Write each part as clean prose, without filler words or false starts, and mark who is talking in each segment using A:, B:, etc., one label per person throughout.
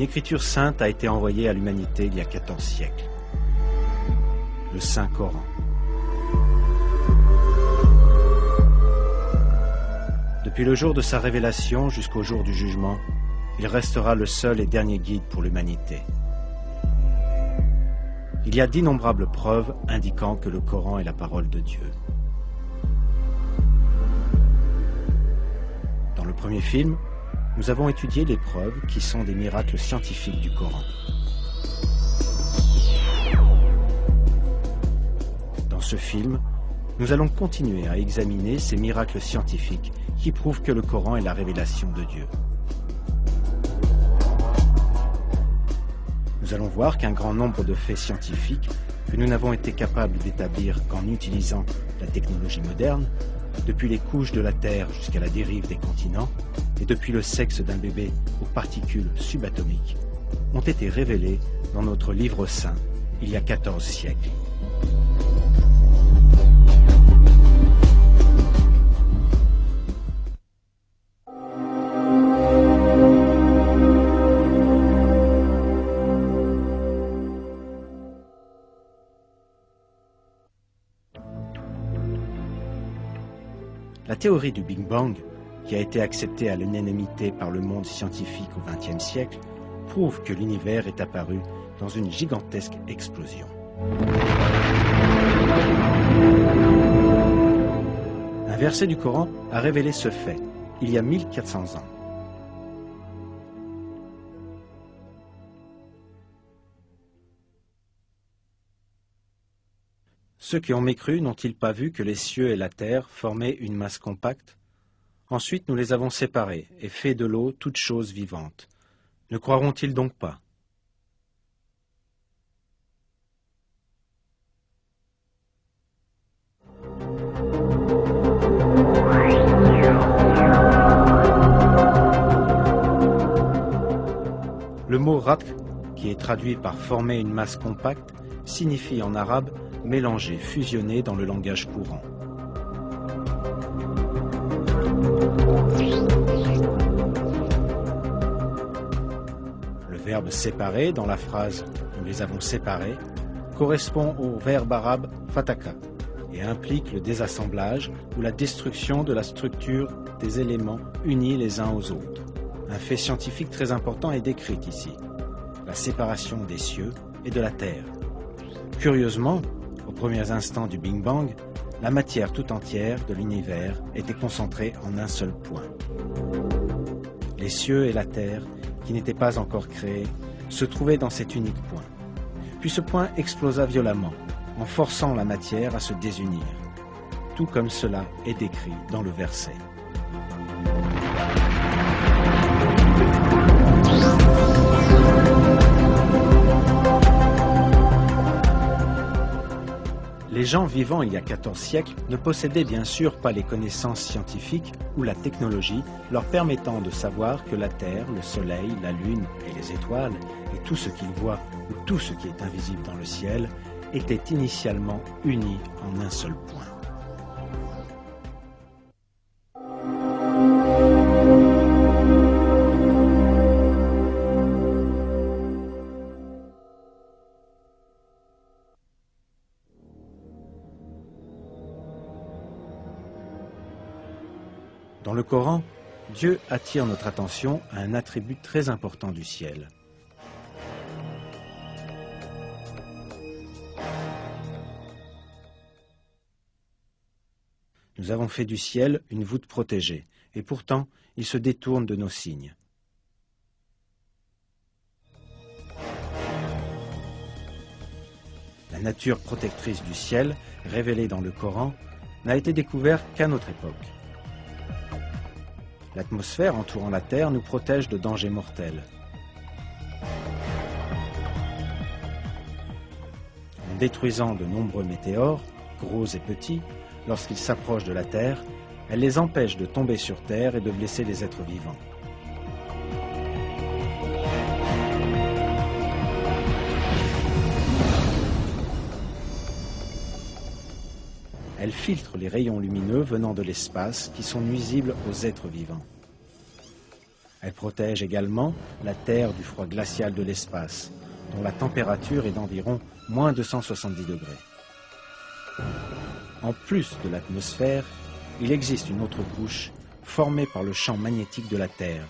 A: Une écriture sainte a été envoyée à l'humanité il y a 14 siècles. Le Saint-Coran. Depuis le jour de sa révélation jusqu'au jour du jugement, il restera le seul et dernier guide pour l'humanité. Il y a d'innombrables preuves indiquant que le Coran est la parole de Dieu. Dans le premier film, nous avons étudié les preuves qui sont des miracles scientifiques du Coran. Dans ce film, nous allons continuer à examiner ces miracles scientifiques qui prouvent que le Coran est la révélation de Dieu. Nous allons voir qu'un grand nombre de faits scientifiques que nous n'avons été capables d'établir qu'en utilisant la technologie moderne, depuis les couches de la Terre jusqu'à la dérive des continents, et depuis le sexe d'un bébé aux particules subatomiques, ont été révélés dans notre livre saint il y a 14 siècles. La théorie du Big Bang, qui a été acceptée à l'unanimité par le monde scientifique au XXe siècle, prouve que l'univers est apparu dans une gigantesque explosion. Un verset du Coran a révélé ce fait, il y a 1400 ans. Ceux qui ont mécru n'ont-ils pas vu que les cieux et la terre formaient une masse compacte? Ensuite nous les avons séparés et fait de l'eau toute chose vivante. Ne croiront-ils donc pas? Le mot ratq, qui est traduit par former une masse compacte, signifie en arabe mélanger, fusionner dans le langage courant. Le verbe séparer dans la phrase « nous les avons séparés » correspond au verbe arabe fataka et implique le désassemblage ou la destruction de la structure des éléments unis les uns aux autres. Un fait scientifique très important est décrit ici, la séparation des cieux et de la terre. Curieusement, aux premiers instants du Big Bang, la matière tout entière de l'univers était concentrée en un seul point. Les cieux et la terre, qui n'étaient pas encore créés, se trouvaient dans cet unique point. Puis ce point explosa violemment, en forçant la matière à se désunir, tout comme cela est décrit dans le verset. Les gens vivant il y a 14 siècles ne possédaient bien sûr pas les connaissances scientifiques ou la technologie leur permettant de savoir que la Terre, le Soleil, la Lune et les étoiles, et tout ce qu'ils voient ou tout ce qui est invisible dans le ciel, étaient initialement unis en un seul point. Dans le Coran, Dieu attire notre attention à un attribut très important du ciel. Nous avons fait du ciel une voûte protégée, et pourtant, il se détourne de nos signes. La nature protectrice du ciel, révélée dans le Coran, n'a été découverte qu'à notre époque. L'atmosphère entourant la Terre nous protège de dangers mortels. En détruisant de nombreux météores, gros et petits, lorsqu'ils s'approchent de la Terre, elle les empêche de tomber sur Terre et de blesser les êtres vivants. Elle filtre les rayons lumineux venant de l'espace qui sont nuisibles aux êtres vivants. Elle protège également la Terre du froid glacial de l'espace, dont la température est d'environ moins 270 degrés. En plus de l'atmosphère, il existe une autre couche formée par le champ magnétique de la Terre,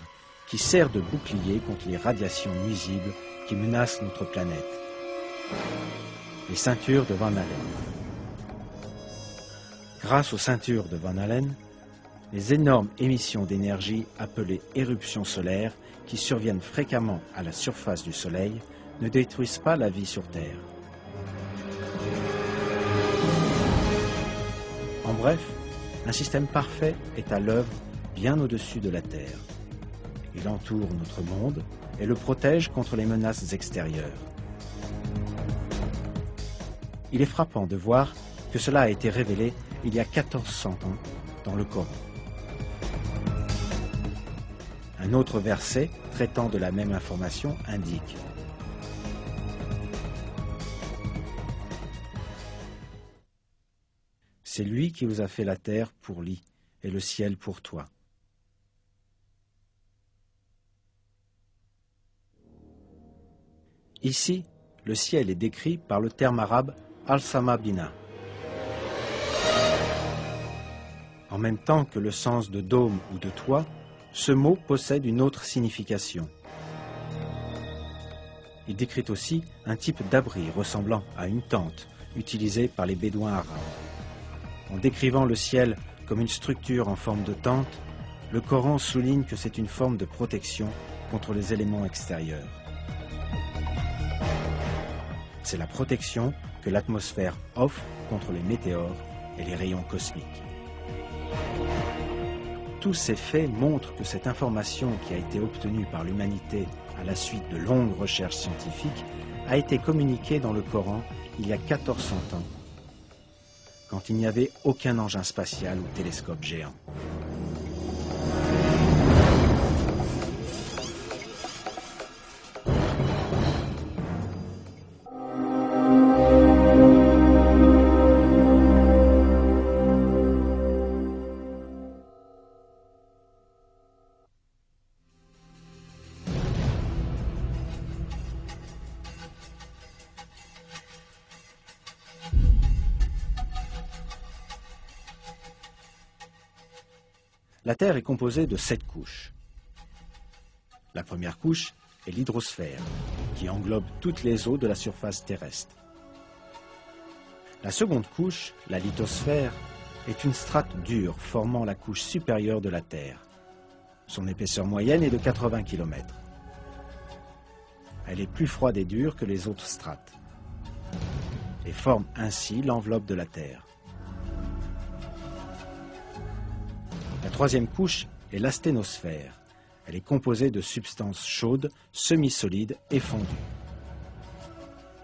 A: qui sert de bouclier contre les radiations nuisibles qui menacent notre planète. Les ceintures de Van Allen. Grâce aux ceintures de Van Allen, les énormes émissions d'énergie appelées éruptions solaires qui surviennent fréquemment à la surface du Soleil ne détruisent pas la vie sur Terre. En bref, un système parfait est à l'œuvre bien au-dessus de la Terre. Il entoure notre monde et le protège contre les menaces extérieures. Il est frappant de voir que cela a été révélé il y a 1400 ans dans le Coran. Un autre verset traitant de la même information indique: c'est lui qui vous a fait la terre pour lit et le ciel pour toit. Ici, le ciel est décrit par le terme arabe al-sama bina. En même temps que le sens de dôme ou de toit, ce mot possède une autre signification. Il décrit aussi un type d'abri ressemblant à une tente utilisée par les bédouins arabes. En décrivant le ciel comme une structure en forme de tente, le Coran souligne que c'est une forme de protection contre les éléments extérieurs. C'est la protection que l'atmosphère offre contre les météores et les rayons cosmiques. Tous ces faits montrent que cette information qui a été obtenue par l'humanité à la suite de longues recherches scientifiques a été communiquée dans le Coran il y a 1400 ans, quand il n'y avait aucun engin spatial ou télescope géant. La Terre est composée de 7 couches. La première couche est l'hydrosphère, qui englobe toutes les eaux de la surface terrestre. La seconde couche, la lithosphère, est une strate dure formant la couche supérieure de la Terre. Son épaisseur moyenne est de 80 km. Elle est plus froide et dure que les autres strates et forme ainsi l'enveloppe de la Terre. La troisième couche est l'asténosphère. Elle est composée de substances chaudes, semi-solides et fondues.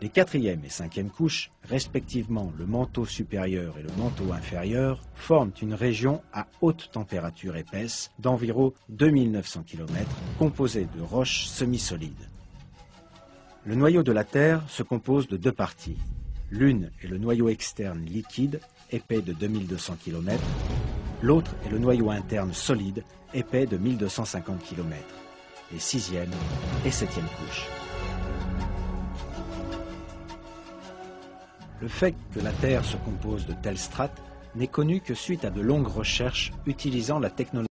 A: Les quatrième et cinquième couches, respectivement le manteau supérieur et le manteau inférieur, forment une région à haute température épaisse d'environ 2900 km, composée de roches semi-solides. Le noyau de la Terre se compose de 2 parties. L'une est le noyau externe liquide, épais de 2200 km. L'autre est le noyau interne solide, épais de 1250 km. Les 6e et 7e couches. Le fait que la Terre se compose de telles strates n'est connu que suite à de longues recherches utilisant la technologie